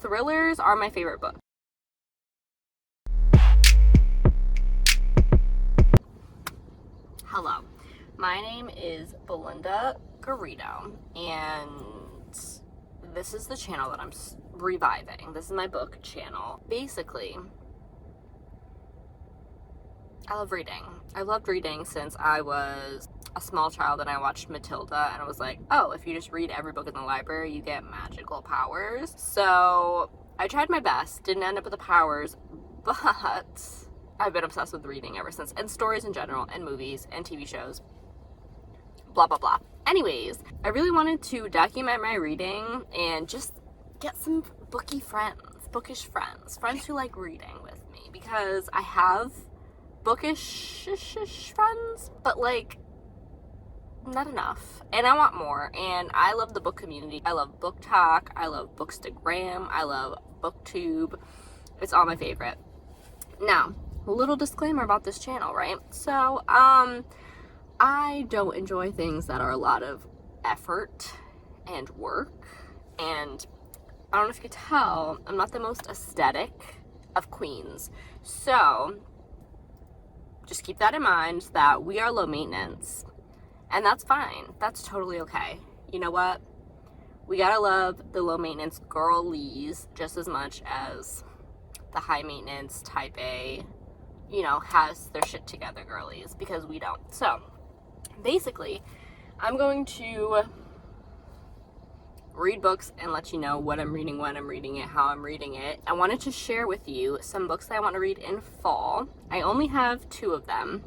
Thrillers are my favorite book. Hello, my name is Belinda and this is the channel that I'm reviving. This is my book channel. Basically, I love reading. I loved reading since I was a small child and I watched Matilda and I was like, oh, if you just read every book in the library, you get magical powers. So I tried my best, didn't end up with the powers, but I've been obsessed with reading ever since, and stories in general, and movies, and TV shows, blah, blah, blah. Anyways, I really wanted to document my reading and just get some bookish friends who like reading with me, because I have bookish friends, but like, not enough, and I want more. And I love the book community. I love book talk, I love bookstagram, I love booktube. It's all my favorite. Now, a little disclaimer about this channel, right? So I don't enjoy things that are a lot of effort and work, and I don't know if you could tell, I'm not the most aesthetic of queens. So just keep that in mind, that we are low maintenance. And that's fine. That's totally okay. You know what? We gotta love the low maintenance girlies just as much as the high maintenance type A, you know, has their shit together girlies, because we don't. So basically, I'm going to read books and let you know what I'm reading, when I'm reading it, how I'm reading it. I wanted to share with you some books that I want to read in fall. I only have 2 of them.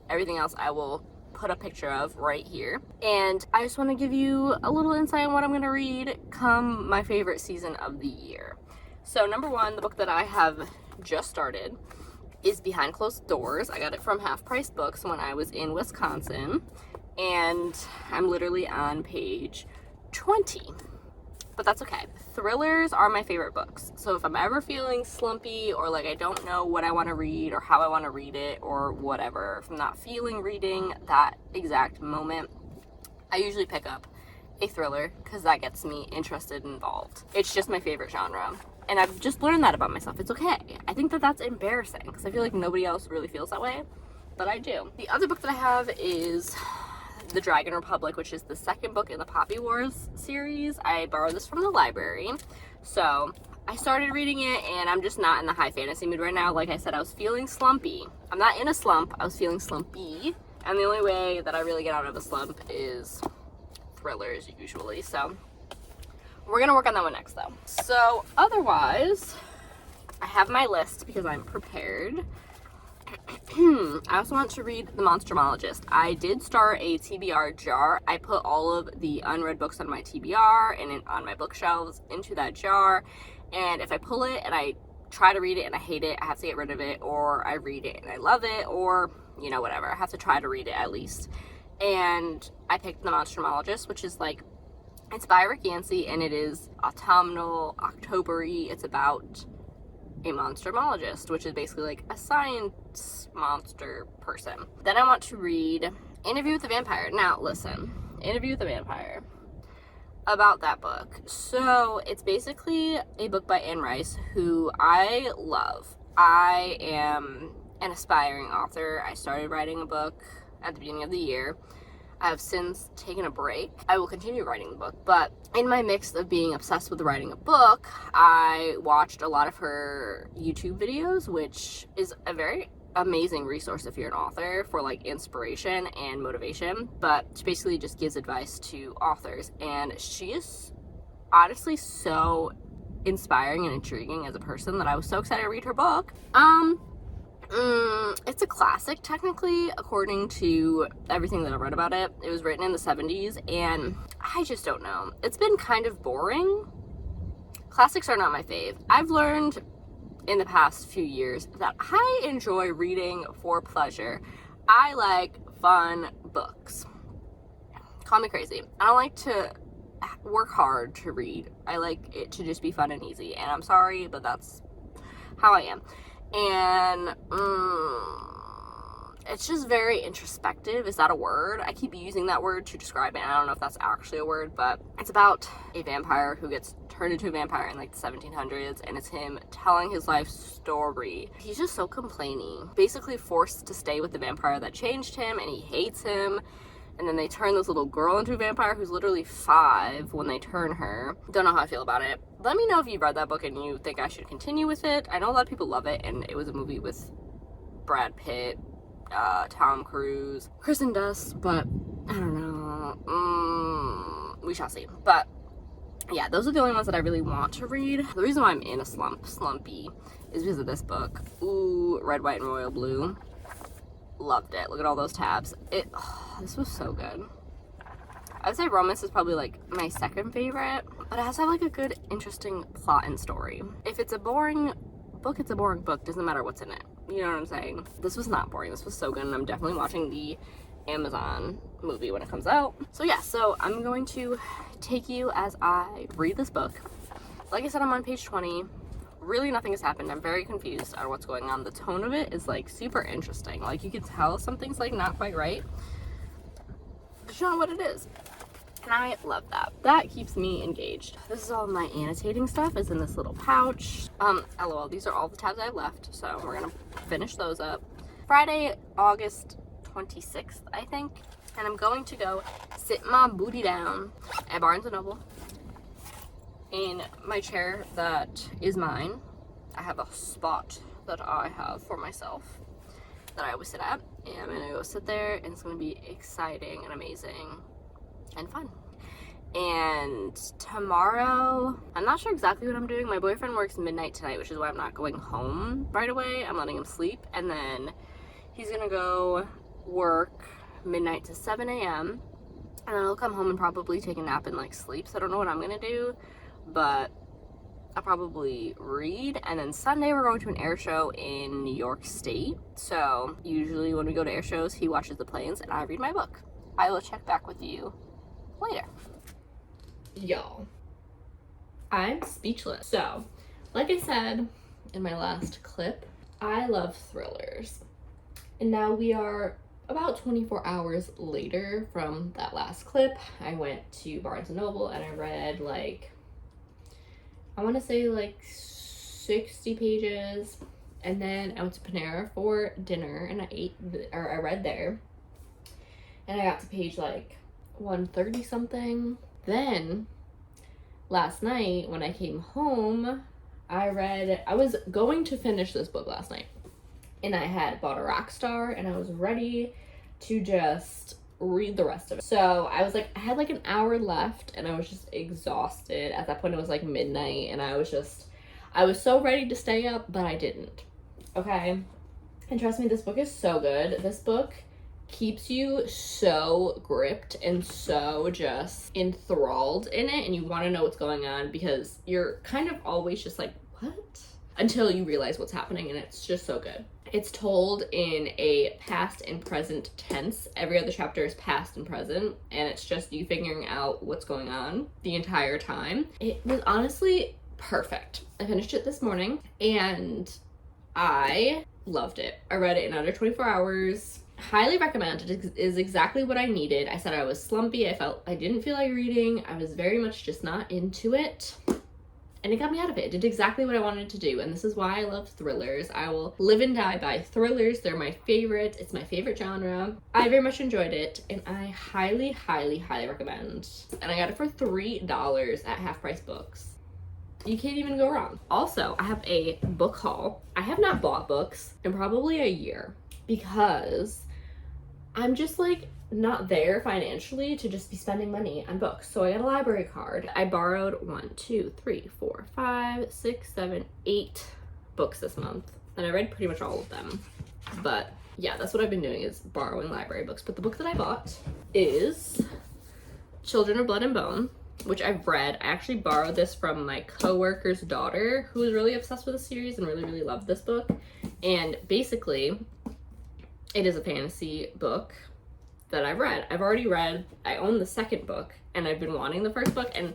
Everything else I will put a picture of right here. And I just want to give you a little insight on what I'm going to read come my favorite season of the year. So number 1, the book that I have just started is Behind Closed Doors. I got it from Half Price Books when I was in Wisconsin, and I'm literally on page 20. But that's okay. Thrillers are my favorite books. So if I'm ever feeling slumpy, or like I don't know what I want to read or how I want to read it or whatever, if I'm not feeling reading that exact moment, I usually pick up a thriller, because that gets me interested and involved. It's just my favorite genre. And I've just learned that about myself. It's okay. I think that that's embarrassing, because I feel like nobody else really feels that way, but I do. The other book that I have is The Dragon Republic, which is the 2nd book in the Poppy Wars series. I borrowed this from the library. So I started reading it, and I'm just not in the high fantasy mood right now. Like I said, I was feeling slumpy. I'm not in a slump. I was feeling slumpy. And the only way that I really get out of a slump is thrillers usually. So we're gonna work on that one next though. So otherwise, I have my list because I'm prepared. I also want to read The Monstermologist. I did start a TBR jar. I put all of the unread books on my TBR and on my bookshelves into that jar. And if I pull it and I try to read it and I hate it, I have to get rid of it, or I read it and I love it, or, you know, whatever. I have to try to read it at least. And I picked The Monstermologist, which is like, it's by Rick Yancey, and it is autumnal, October-y. It's about a monstermologist, which is basically like a science monster person. Then I want to read Interview with the Vampire. Now, listen, Interview with the Vampire. About that book. So, it's basically a book by Anne Rice, who I love. I am an aspiring author. I started writing a book at the beginning of the year. I have since taken a break. I will continue writing the book, but in my mix of being obsessed with writing a book, I watched a lot of her YouTube videos, which is a very amazing resource if you're an author, for like inspiration and motivation. But she basically just gives advice to authors, and she is honestly so inspiring and intriguing as a person that I was so excited to read her book. It's a classic, technically, according to everything that I read about it. It was written in the 70s, and I just don't know. It's been kind of boring. Classics are not my fave. I've learned in the past few years that I enjoy reading for pleasure. I like fun books. Call me crazy. I don't like to work hard to read. I like it to just be fun and easy, and I'm sorry, but that's how I am. And it's just very introspective. Is that a word? I keep using that word to describe it. I don't know if that's actually a word, but it's about a vampire who gets turned into a vampire in like the 1700s, and it's him telling his life story. He's just so complaining, basically forced to stay with the vampire that changed him, and he hates him. And then they turn this little girl into a vampire who's literally 5 when they turn her. Don't know how I feel about it. Let me know if you've read that book and you think I should continue with it. I know a lot of people love it, and it was a movie with Brad Pitt, Tom Cruise, Kristen Dunst, but I don't know. We shall see. But yeah, those are the only ones that I really want to read. The reason why I'm in a slumpy, is because of this book. Ooh, Red, White, and Royal Blue. Loved it. Look at all those tabs. This was so good. I would say romance is probably like my second favorite, but it has to have like a good, interesting plot and story. If it's a boring book, it's a boring book. Doesn't matter what's in it. You know what I'm saying? This was not boring. This was so good, and I'm definitely watching the Amazon movie when it comes out. So yeah, so I'm going to take you as I read this book. Like I said, I'm on page 20. Really nothing has happened. I'm very confused on what's going on. The tone of it is like super interesting. Like you can tell something's like not quite right, but you don't know what it is. And I love that. That keeps me engaged. This is all my annotating stuff is in this little pouch. LOL, these are all the tabs I have left, so we're gonna finish those up. Friday, August 26th, I think. And I'm going to go sit my booty down at Barnes & Noble in my chair that is mine. I have a spot that I have for myself that I always sit at, and I'm gonna go sit there, and it's gonna be exciting and amazing and fun. And tomorrow, I'm not sure exactly what I'm doing. My boyfriend works midnight tonight, which is why I'm not going home right away. I'm letting him sleep, and then he's gonna go work midnight to 7 a.m. and then I'll come home and probably take a nap and like sleep. So I don't know what I'm gonna do, but I'll probably read. And then Sunday we're going to an air show in New York State. So usually when we go to air shows, he watches the planes and I read my book. I will check back with you later. Y'all, I'm speechless. So, like I said in my last clip, I love thrillers. And now we are about 24 hours later from that last clip. I went to Barnes & Noble and I read like, I want to say like 60 pages. And then I went to Panera for dinner and I read there. And I got to page like 130 something. Then last night when I came home, I was going to finish this book last night. And I had bought a Rockstar and I was ready to just read the rest of it. So I was like, I had like an hour left and I was just exhausted. At that point it was like midnight and I was so ready to stay up, but I didn't. Okay. And trust me, this book is so good. This book keeps you so gripped and so just enthralled in it, and you want to know what's going on because you're kind of always just like, what? Until you realize what's happening, and it's just so good. It's told in a past and present tense. Every other chapter is past and present, and it's just you figuring out what's going on the entire time. It was honestly perfect. I finished it this morning, and I loved it. I read it in under 24 hours. Highly recommend. It is exactly what I needed. I said I was slumpy. I didn't feel like reading. I was very much just not into it. And it got me out of it. It did exactly what I wanted to do. And this is why I love thrillers. I will live and die by thrillers. They're my favorite. It's my favorite genre. I very much enjoyed it. And I highly, highly, highly recommend. And I got it for $3 at Half Price Books. You can't even go wrong. Also, I have a book haul. I have not bought books in probably a year because I'm just like not there financially to just be spending money on books. So I got a library card. I borrowed 8 books this month, and I read pretty much all of them. But yeah, that's what I've been doing, is borrowing library books. But the book that I bought is Children of Blood and Bone, which I've read. I actually borrowed this from my coworker's daughter, who was really obsessed with the series and really, really loved this book. And basically, it is a fantasy book that I've read. I've already read, I own the second book, and I've been wanting the first book, and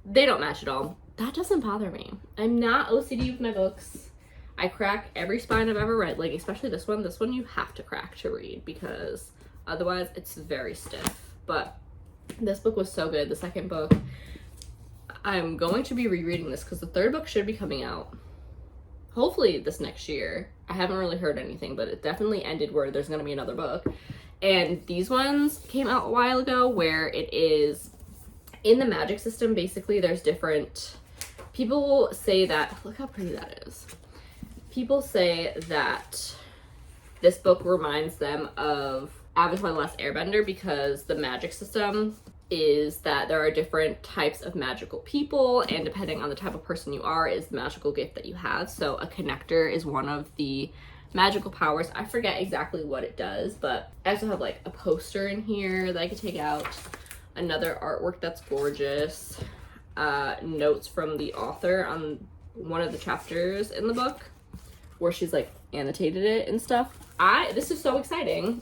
they don't match at all. That doesn't bother me. I'm not OCD with my books. I crack every spine I've ever read, like especially this one. This one you have to crack to read because otherwise it's very stiff. But this book was so good. The second book, I'm going to be rereading this because the third book should be coming out hopefully this next year. I haven't really heard anything, but it definitely ended where there's going to be another book. And these ones came out a while ago where it is in the magic system. Basically, there's different, people say that, look how pretty that is. People say that this book reminds them of Avatar: The Last Airbender because the magic system is that there are different types of magical people, and depending on the type of person you are is the magical gift that you have. So a connector is one of the magical powers. I forget exactly what it does, but I also have like a poster in here that I could take out, another artwork that's gorgeous, notes from the author on one of the chapters in the book where she's like annotated it and stuff. This is so exciting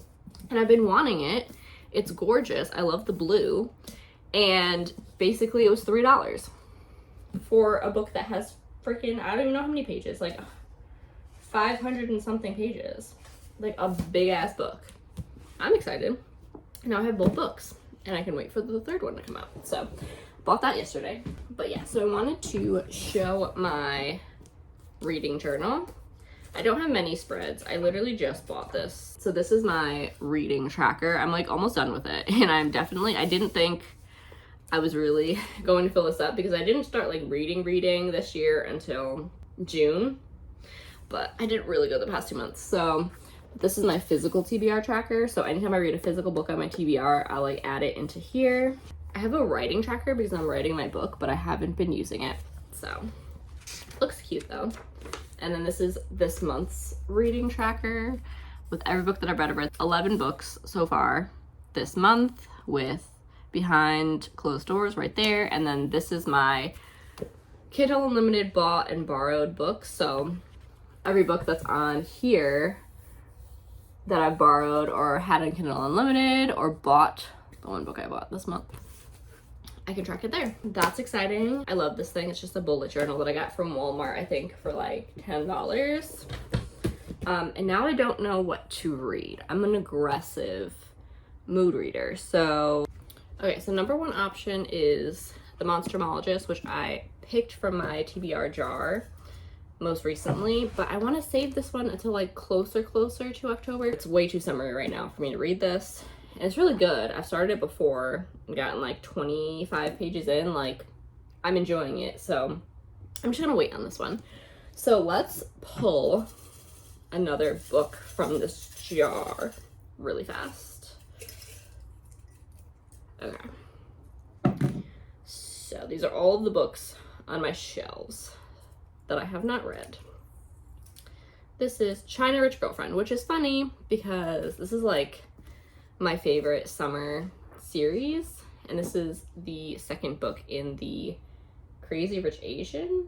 and I've been wanting it. It's gorgeous. I love the blue. And basically it was $3 for a book that has freaking, I don't even know how many pages, like 500 and something pages. Like a big ass book. I'm excited. Now I have both books and I can wait for the third one to come out. So bought that yesterday. But yeah, so I wanted to show my reading journal. I don't have many spreads. I literally just bought this. So this is my reading tracker. I'm like almost done with it. And I didn't think I was really going to fill this up because I didn't start like reading this year until June. But I didn't really go the past 2 months. So this is my physical TBR tracker. So anytime I read a physical book on my TBR, I'll like add it into here. I have a writing tracker because I'm writing my book, but I haven't been using it. So looks cute though. And then this is this month's reading tracker with every book that I've read. I've read 11 books so far this month with Behind Closed Doors right there. And then this is my Kindle Unlimited bought and borrowed books. So every book that's on here that I've borrowed or had on Kindle Unlimited or bought, the one book I bought this month, I can track it there. That's exciting. I love this thing. It's just a bullet journal that I got from Walmart, I think, for like $10. And now I don't know what to read. I'm an aggressive mood reader. So, okay, so number one option is The Monstermologist, which I picked from my TBR jar most recently, but I want to save this one until like closer to October. It's way too summery right now for me to read this. And it's really good. I've started it before and gotten like 25 pages in. Like, I'm enjoying it. So I'm just gonna wait on this one. So let's pull another book from this jar really fast. Okay. So these are all of the books on my shelves that I have not read. This is China Rich Girlfriend, which is funny because this is like my favorite summer series, and this is the second book in the Crazy Rich Asian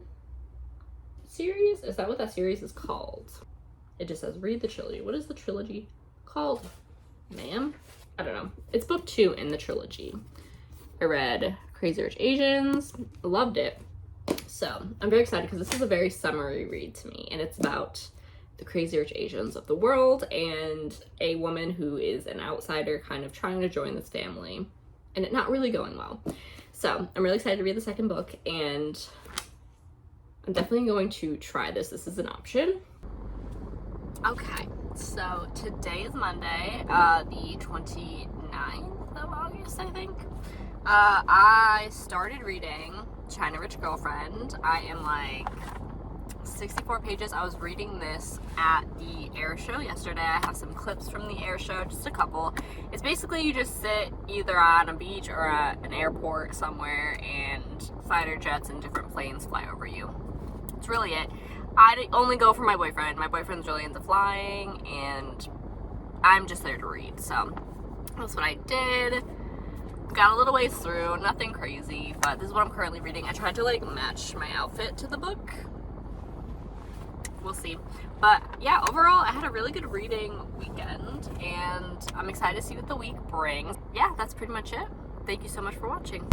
series. Is that what that series is called? It just says read the trilogy. What is the trilogy called, ma'am? I don't know. It's book 2 in the trilogy. I read Crazy Rich Asians, loved it. So I'm very excited because this is a very summery read to me, and it's about the Crazy Rich Asians of the world and a woman who is an outsider kind of trying to join this family and it not really going well. So I'm really excited to read the second book, and I'm definitely going to try this. This is an option. Okay, so today is Monday, the 29th of August, I think. I started reading China Rich Girlfriend. I am like 64 pages. I was reading this at the air show yesterday. I have some clips from the air show, just a couple. It's basically you just sit either on a beach or at an airport somewhere and fighter jets and different planes fly over you. That's really it. I only go for my boyfriend. My boyfriend's really into flying and I'm just there to read. So that's what I did. Got a little ways through, nothing crazy, but this is what I'm currently reading. I tried to like match my outfit to the book. We'll see. But yeah, overall I had a really good reading weekend and I'm excited to see what the week brings. Yeah, that's pretty much it. Thank you so much for watching.